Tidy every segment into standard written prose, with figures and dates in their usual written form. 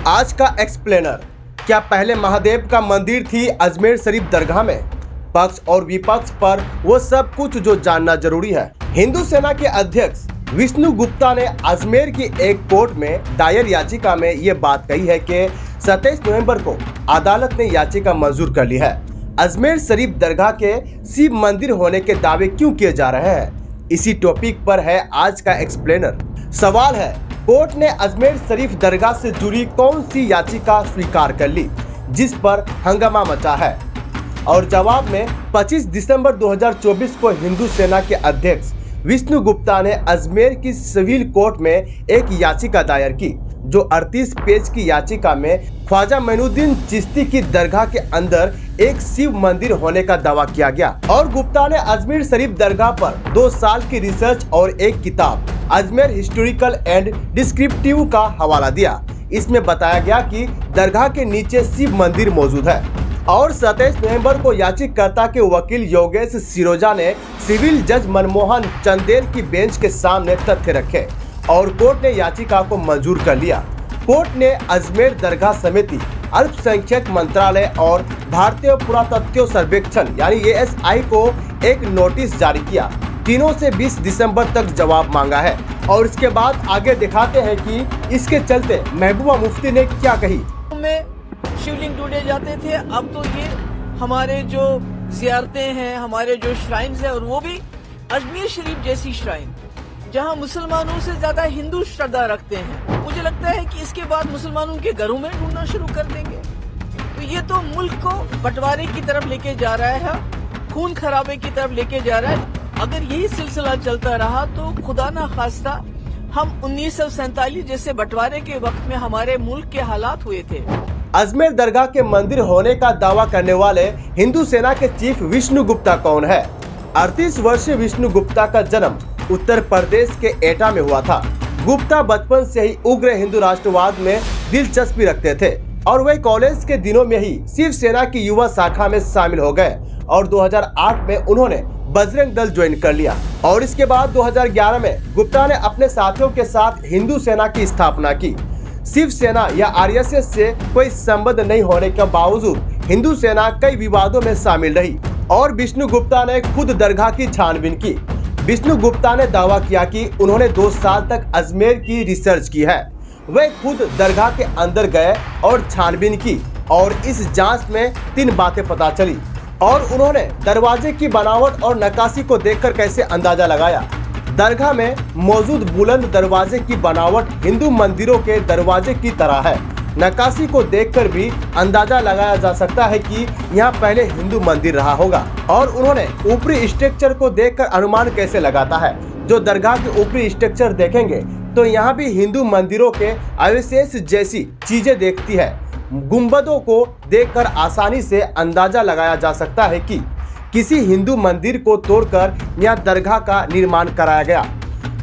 आज का एक्सप्लेनर। क्या पहले महादेव का मंदिर थी अजमेर शरीफ दरगाह में? पक्ष और विपक्ष पर वो सब कुछ जो जानना जरूरी है। हिंदू सेना के अध्यक्ष विष्णु गुप्ता ने अजमेर की एक कोर्ट में दायर याचिका में ये बात कही है कि 27 नवंबर को अदालत ने याचिका मंजूर कर ली है। अजमेर शरीफ दरगाह के शिव मंदिर होने के दावे क्यों किए जा रहे हैं, इसी टॉपिक पर है आज का एक्सप्लेनर। सवाल है, कोर्ट ने अजमेर शरीफ दरगाह से जुड़ी कौन सी याचिका स्वीकार कर ली जिस पर हंगामा मचा है? और जवाब में 25 दिसंबर 2024 को हिंदू सेना के अध्यक्ष विष्णु गुप्ता ने अजमेर की सिविल कोर्ट में एक याचिका दायर की, जो 38 पेज की याचिका में ख्वाजा मोइनुद्दीन चिश्ती की दरगाह के अंदर एक शिव मंदिर होने का दावा किया गया। और गुप्ता ने अजमेर शरीफ दरगाह पर 2 साल की रिसर्च और एक किताब अजमेर हिस्टोरिकल एंड डिस्क्रिप्टिव का हवाला दिया। इसमें बताया गया कि दरगाह के नीचे शिव मंदिर मौजूद है। और 27 नवंबर को याचिकाकर्ता के वकील योगेश सिरोजा ने सिविल जज मनमोहन चंदेल की बेंच के सामने तथ्य रखे और कोर्ट ने याचिका को मंजूर कर लिया। कोर्ट ने अजमेर दरगाह समिति, अल्पसंख्यक मंत्रालय और भारतीय पुरातत्व सर्वेक्षण यानी ASI को एक नोटिस जारी किया। तीनों से 20 दिसंबर तक जवाब मांगा है। और इसके बाद आगे दिखाते हैं कि इसके चलते महबूबा मुफ्ती ने क्या कही। शिवलिंग टूटे जाते थे, अब तो ये हमारे जो ज़ियारतें हैं, हमारे जो श्राइन्स हैं, और वो भी अजमेर शरीफ जैसी श्राइन जहां मुसलमानों से ज्यादा हिंदू श्रद्धा रखते हैं। मुझे लगता है कि इसके बाद मुसलमानों के घरों में ढूंढना शुरू कर देंगे। तो ये तो मुल्क को बंटवारे की तरफ लेके जा रहा है, खून खराबे की तरफ लेके जा रहा है। अगर यही सिलसिला चलता रहा तो खुदा ना खास्ता हम 1947 जैसे बंटवारे के वक्त में हमारे मुल्क के हालात हुए थे। अजमेर दरगाह के मंदिर होने का दावा करने वाले हिंदू सेना के चीफ विष्णु गुप्ता कौन है? 38 वर्षीय विष्णु गुप्ता का जन्म उत्तर प्रदेश के एटा में हुआ था। गुप्ता बचपन से ही उग्र हिंदू राष्ट्रवाद में दिलचस्पी रखते थे और वे कॉलेज के दिनों में ही शिव सेना की युवा शाखा में शामिल हो गए और 2008 में उन्होंने बजरंग दल ज्वाइन कर लिया। और इसके बाद 2011 में गुप्ता ने अपने साथियों के साथ हिंदू सेना की स्थापना की। शिव सेना या RSS से कोई संबंध नहीं होने के बावजूद हिंदू सेना कई विवादों में शामिल रही और विष्णु गुप्ता ने खुद दरगाह की छानबीन की। विष्णु गुप्ता ने दावा किया कि उन्होंने 2 साल तक अजमेर की रिसर्च की है। वे खुद दरगाह के अंदर गए और छानबीन की और इस जांच में 3 बातें पता चली। और उन्होंने दरवाजे की बनावट और नक्काशी को देखकर कैसे अंदाजा लगाया। दरगाह में मौजूद बुलंद दरवाजे की बनावट हिंदू मंदिरों के दरवाजे की तरह है। नक्काशी को देखकर भी अंदाजा लगाया जा सकता है कि यहाँ पहले हिंदू मंदिर रहा होगा। और उन्होंने ऊपरी स्ट्रक्चर को देखकर अनुमान कैसे लगाता है। जो दरगाह के ऊपरी स्ट्रक्चर देखेंगे तो यहाँ भी हिंदू मंदिरों के अवशेष जैसी चीजें देखती है। गुंबदों को देखकर आसानी से अंदाजा लगाया जा सकता है कि किसी हिंदू मंदिर को तोड़कर यहाँ दरगाह का निर्माण कराया गया।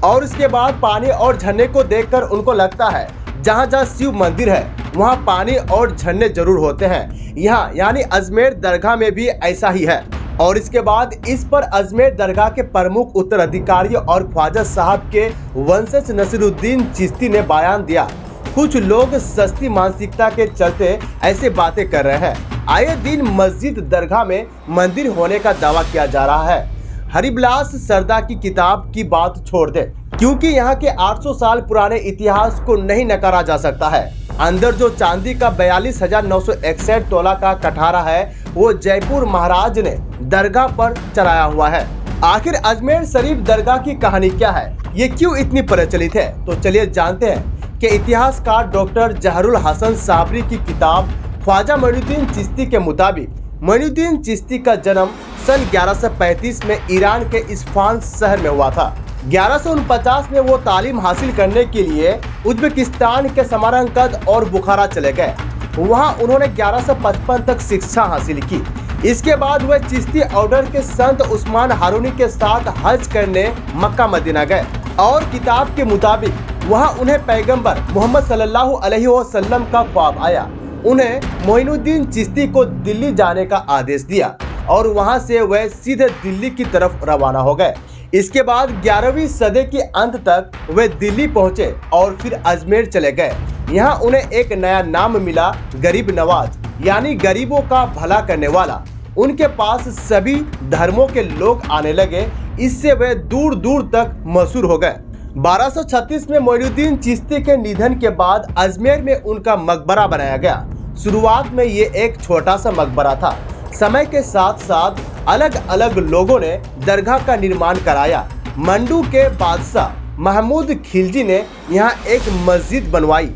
और इसके बाद पानी और झरने को देखकर उनको लगता है जहाँ जहाँ शिव मंदिर है वहाँ पानी और झरने जरूर होते हैं। यहाँ यानी अजमेर दरगाह में भी ऐसा ही है। और इसके बाद इस पर अजमेर दरगाह के प्रमुख उत्तराधिकारी और ख्वाजा साहब के वंशज नसीरुद्दीन चिश्ती ने बयान दिया। कुछ लोग सस्ती मानसिकता के चलते ऐसे बातें कर रहे हैं। आए दिन मस्जिद दरगाह में मंदिर होने का दावा किया जा रहा है। हरिबिलास सरदा की किताब की बात छोड़ दे, क्योंकि यहाँ के 800 साल पुराने इतिहास को नहीं नकारा जा सकता है। अंदर जो चांदी का 42,961 तोला का कठारा है वो जयपुर महाराज ने दरगाह पर चढ़ाया हुआ है। आखिर अजमेर शरीफ दरगाह की कहानी क्या है, ये क्यों इतनी प्रचलित है? तो चलिए जानते हैं कि इतिहासकार डॉक्टर जहरुल हसन साबरी की किताब ख्वाजा मोइनुद्दीन चिश्ती के मुताबिक मोइनुद्दीन चिश्ती का जन्म सन 1135 में ईरान के इस्फान शहर में हुआ था। 1149 में वो तालीम हासिल करने के लिए उज्बेकिस्तान के समरकंद और बुखारा चले गए। वहाँ उन्होंने 1155 तक शिक्षा हासिल की। इसके बाद वह चिश्ती ऑर्डर के संत उस्मान हारूनी के साथ हज करने मक्का मदीना गए। और किताब के मुताबिक वहाँ उन्हें पैगंबर मोहम्मद सल्लल्लाहु अलैहि वसल्लम का ख्वाब आया। उन्हें मोइनुद्दीन चिश्ती को दिल्ली जाने का आदेश दिया और वहाँ से वह सीधे दिल्ली की तरफ रवाना हो गए। इसके बाद 11वीं सदी के अंत तक वे दिल्ली पहुंचे और फिर अजमेर चले गए। यहाँ उन्हें एक नया नाम मिला, गरीब नवाज, यानी गरीबों का भला करने वाला। उनके पास सभी धर्मों के लोग आने लगे, इससे वे दूर दूर तक मशहूर हो गए। 1236 में मोइनुद्दीन चिश्ती के निधन के बाद अजमेर में उनका मकबरा बनाया गया। शुरुआत में ये एक छोटा सा मकबरा था। समय के साथ साथ अलग अलग लोगों ने दरगाह का निर्माण कराया। मंडू के बादशाह महमूद खिलजी ने यहाँ एक मस्जिद बनवाई।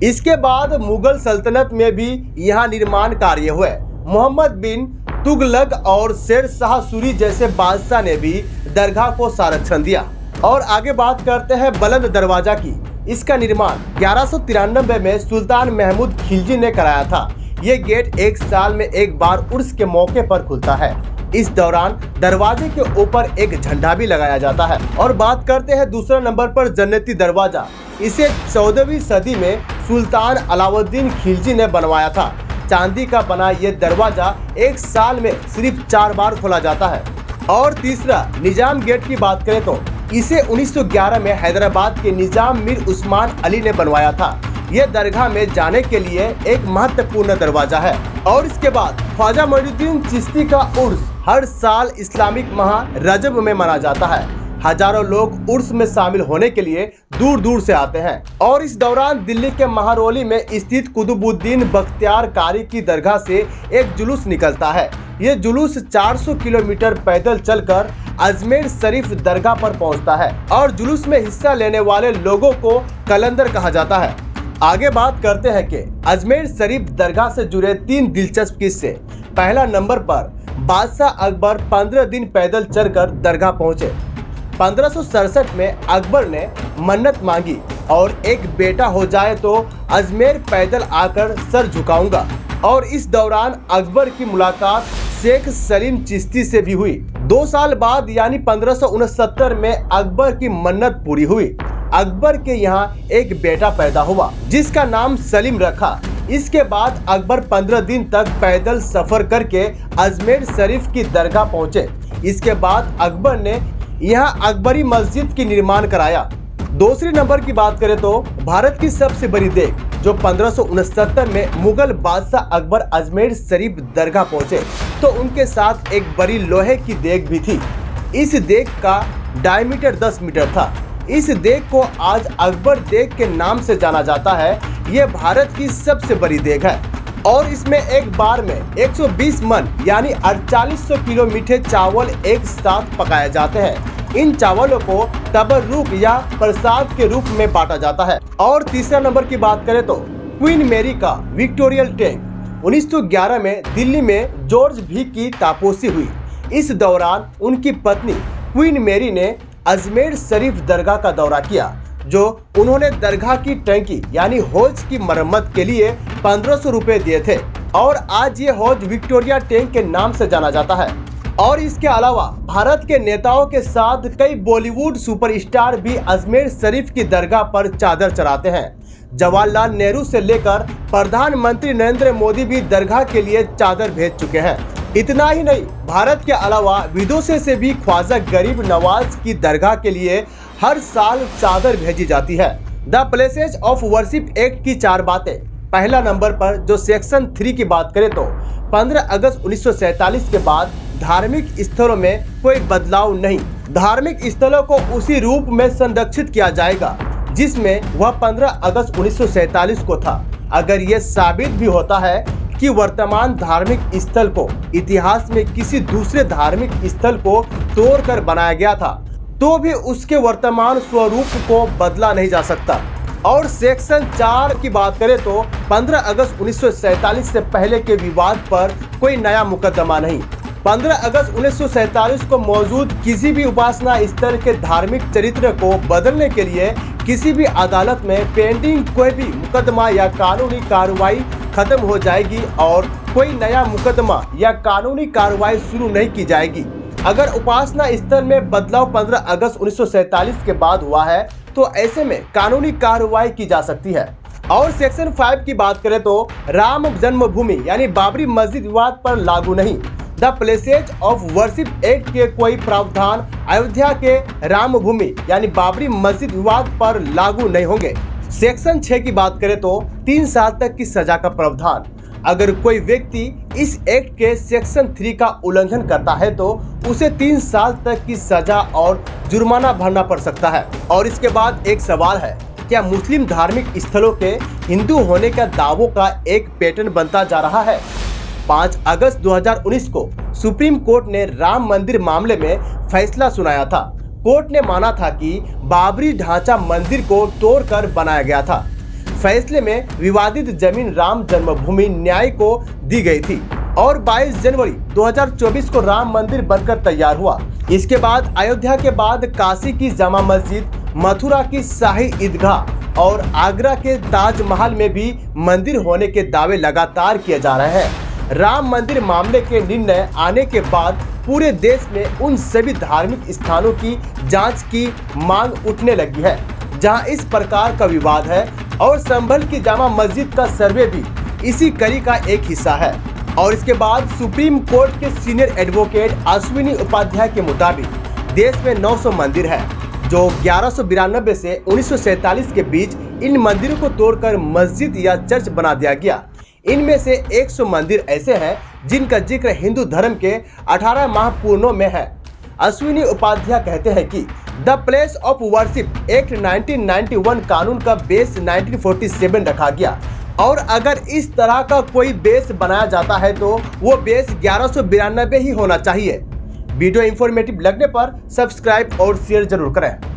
इसके बाद मुगल सल्तनत में भी यहाँ निर्माण कार्य हुए। मोहम्मद बिन तुगलक और शेर शाह सूरी जैसे बादशाह ने भी दरगाह को संरक्षण दिया। और आगे बात करते हैं बुलंद दरवाजा की। इसका निर्माण 1193 में सुल्तान महमूद खिलजी ने कराया था। ये गेट एक साल में एक बार उर्स के मौके पर खुलता है। इस दौरान दरवाजे के ऊपर एक झंडा भी लगाया जाता है। और बात करते हैं दूसरा नंबर पर जन्नती दरवाजा। इसे 14वीं सदी में सुल्तान अलाउद्दीन खिलजी ने बनवाया था। चांदी का बना ये दरवाजा एक साल में सिर्फ 4 बार खोला जाता है। और तीसरा निजाम गेट की बात करें तो इसे 1911 में हैदराबाद के निजाम मीर उस्मान अली ने बनवाया था। ये दरगाह में जाने के लिए एक महत्वपूर्ण दरवाजा है। और इसके बाद ख्वाजा मोइनुद्दीन चिश्ती का उर्स हर साल इस्लामिक माह रजब में मना जाता है। हजारों लोग उर्स में शामिल होने के लिए दूर दूर से आते हैं। और इस दौरान दिल्ली के महारोली में स्थित कुतुबुद्दीन बख्तियार कारी की दरगाह से एक जुलूस निकलता है। ये जुलूस 400 किलोमीटर पैदल चलकर अजमेर शरीफ दरगाह पर पहुंचता है। और जुलूस में हिस्सा लेने वाले लोगों को कलंदर कहा जाता है। आगे बात करते हैं कि अजमेर शरीफ दरगाह से जुड़े 3 दिलचस्प किस्से। पहला नंबर पर बादशाह अकबर 15 दिन पैदल चलकर दरगाह पहुंचे। 1567 में अकबर ने मन्नत मांगी और एक बेटा हो जाए तो अजमेर पैदल आकर सर झुकाऊंगा। और इस दौरान अकबर की मुलाकात शेख सलीम चिश्ती से भी हुई। 2 साल बाद यानी 1569 में अकबर की मन्नत पूरी हुई। अकबर के यहाँ एक बेटा पैदा हुआ जिसका नाम सलीम रखा। इसके बाद अकबर 15 दिन तक पैदल सफर करके अजमेर शरीफ की दरगाह पहुँचे। इसके बाद अकबर ने यहाँ अकबरी मस्जिद की निर्माण कराया। दूसरे नंबर की बात करें तो भारत की सबसे बड़ी देग जो 1569 में मुगल बादशाह अकबर अजमेर शरीफ दरगाह पहुँचे तो उनके साथ एक बड़ी लोहे की देग भी थी। इस देग का डायमीटर 10 मीटर था। इस देग को आज अकबर देग के नाम से जाना जाता है। ये भारत की सबसे बड़ी देग है और इसमें एक बार में 120 मन यानी 4800 किलो मीठे चावल एक साथ पकाए जाते हैं। इन चावलों को तबर्रुक या प्रसाद के रूप में बांटा जाता है। और तीसरा नंबर की बात करें तो क्वीन मैरी का विक्टोरियल टैंक 1911 में दिल्ली में जॉर्ज भी की तापोसी हुई। इस दौरान उनकी पत्नी क्वीन मैरी ने अजमेर शरीफ दरगाह का दौरा किया जो उन्होंने दरगाह की टंकी यानी हौज की मरम्मत के लिए 1500 रुपए दिए थे। और आज ये हौज विक्टोरिया टैंक के नाम से जाना जाता है। और इसके अलावा भारत के नेताओं के साथ कई बॉलीवुड सुपरस्टार भी अजमेर शरीफ की दरगाह पर चादर चढ़ाते हैं। जवाहरलाल नेहरू से लेकर प्रधानमंत्री नरेंद्र मोदी भी दरगाह के लिए चादर भेज चुके हैं। इतना ही नहीं, भारत के अलावा विदेशों से भी ख्वाजा गरीब नवाज की दरगाह के लिए हर साल चादर भेजी जाती है। The places of worship act की 4 बातें। पहला नंबर पर जो सेक्शन 3 की बात करें तो 15 अगस्त 1947 के बाद धार्मिक स्थलों में कोई बदलाव नहीं। धार्मिक स्थलों को उसी रूप में संरक्षित किया जाएगा जिसमें वह 15 अगस्त 1947 को था। अगर यह साबित भी होता है कि वर्तमान धार्मिक स्थल को इतिहास में किसी दूसरे धार्मिक स्थल को तोड़कर बनाया गया था तो भी उसके वर्तमान स्वरूप को बदला नहीं जा सकता। और सेक्शन 4 की बात करें तो 15 अगस्त 1947 से पहले के विवाद पर कोई नया मुकदमा नहीं। 15 अगस्त 1947 को मौजूद किसी भी उपासना स्थल के धार्मिक चरित्र को बदलने के लिए किसी भी अदालत में पेंडिंग कोई भी मुकदमा या कानूनी कार्रवाई खत्म हो जाएगी और कोई नया मुकदमा या कानूनी कार्रवाई शुरू नहीं की जाएगी। अगर उपासना स्थल में बदलाव 15 अगस्त 1947 के बाद हुआ है तो ऐसे में कानूनी कार्रवाई की जा सकती है। और सेक्शन 5 की बात करें तो राम जन्मभूमि यानी बाबरी मस्जिद विवाद पर लागू नहीं। The places of worship act के कोई प्रावधान अयोध्या के राम भूमि यानी बाबरी मस्जिद विवाद पर लागू नहीं होंगे। सेक्शन 6 की बात करें तो 3 साल तक की सजा का प्रावधान। अगर कोई व्यक्ति इस एक्ट के सेक्शन 3 का उल्लंघन करता है तो उसे 3 साल तक की सजा और जुर्माना भरना पड़ सकता है। और इसके बाद एक सवाल है, क्या मुस्लिम धार्मिक स्थलों के हिंदू होने का दावों का एक पैटर्न बनता जा रहा है? 5 अगस्त 2019 को सुप्रीम कोर्ट ने राम मंदिर मामले में फैसला सुनाया था। कोर्ट ने माना था कि बाबरी ढांचा मंदिर को तोड़कर बनाया गया था। फैसले में विवादित जमीन राम जन्मभूमि न्याय को दी गई थी और 22 जनवरी 2024 को राम मंदिर बनकर तैयार हुआ। इसके बाद अयोध्या के बाद काशी की जामा मस्जिद, मथुरा की शाही ईदगाह और आगरा के ताजमहल में भी मंदिर होने के दावे लगातार किए जा रहे हैं। राम मंदिर मामले के निर्णय आने के बाद पूरे देश में उन सभी धार्मिक स्थानों की जांच की मांग उठने लगी है जहां इस प्रकार का विवाद है और संभल की जामा मस्जिद का सर्वे भी इसी कड़ी का एक हिस्सा है। और इसके बाद सुप्रीम कोर्ट के सीनियर एडवोकेट अश्विनी उपाध्याय के मुताबिक देश में 900 मंदिर है जो 1192 से 1947 के बीच इन मंदिरों को तोड़कर मस्जिद या चर्च बना दिया गया। इनमें से 100 मंदिर ऐसे हैं जिनका जिक्र हिंदू धर्म के 18 महापुराणों में है। अश्विनी उपाध्याय कहते हैं कि the place of worship act 1991 कानून का बेस 1947 रखा गया और अगर इस तरह का कोई बेस बनाया जाता है तो वो बेस 1192 ही होना चाहिए। वीडियो इंफॉर्मेटिव लगने पर सब्सक्राइब और शेयर जरूर करें।